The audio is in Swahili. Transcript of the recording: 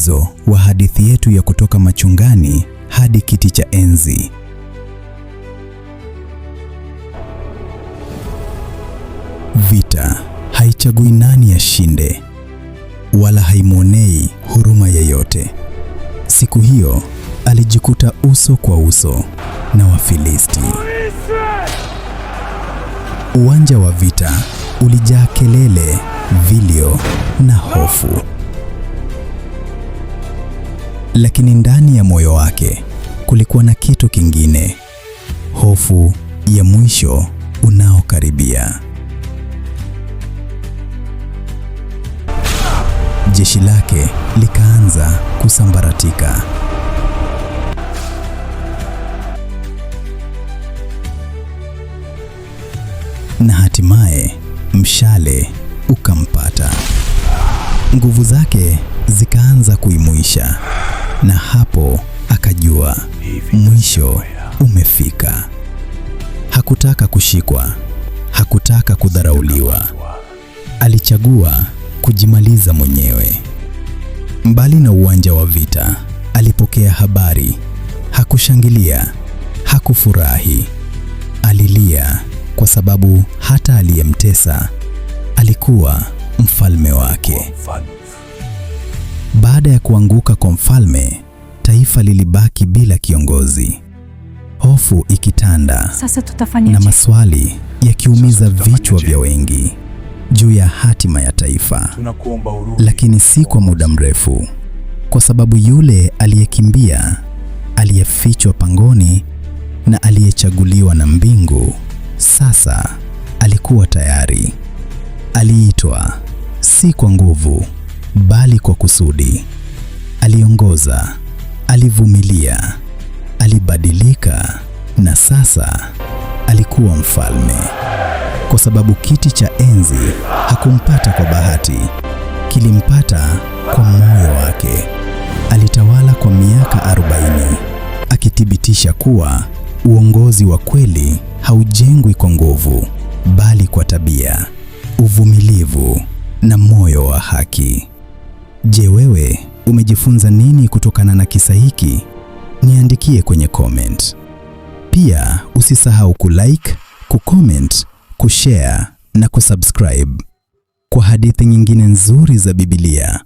mwanzo wa hadithi yetu ya kutoka machungani hadi kiti cha enzi. Vita haichagui nani ashinde, wala haimwonei huruma yeyote. Siku hiyo alijikuta uso kwa uso na Wafilisti. Uwanja wa vita ulijaa kelele, vilio na hofu. Lakini ndani ya moyo wake kulikuwa na kitu kingine, hofu ya mwisho unaokaribia. Jeshi lake likaanza kusambaratika. Na hatimaye mshale ukampata. Nguvu zake zikaanza kuimuisha, na hapo akajua mwisho umefika. Hakutaka kushikwa, hakutaka kudharauliwa. Alichagua kujimaliza mwenyewe. Mbali na uwanja wa vita, alipokea habari. Hakushangilia, hakufurahi. Alilia kwa sababu hata aliyemtesa alikuwa mfalme wake. Baada ya kuanguka kwa mfalme, taifa lilibaki bila kiongozi. Hofu ikitanda. Sasa tutafanyaje? Na maswali yakiumiza vichwa vya wengi juu ya hatima ya taifa. Tunakuomba urudi. Lakini si kwa muda mrefu, kwa sababu yule aliyekimbia, aliyefichwa pangoni na aliyechaguliwa na mbingu sasa alikuwa tayari. Aliitwa si kwa nguvu, bali kwa kusudi. Aliongoza, alivumilia, alibadilika, na sasa alikuwa mfalme. Kwa sababu kiti cha enzi hakumpata kwa bahati, kilimpata kwa moyo wake. Alitawala kwa miaka 40, akithibitisha kuwa uongozi wa kweli haujengwi kwa nguvu, bali kwa tabia, uvumilivu na moyo wa haki. Je, wewe umejifunza nini kutokana na kisa hiki? Niandikie kwenye comment. Pia usisahau kulike, kucomment, kushare na kusubscribe kwa hadithi nyingine nzuri za Biblia.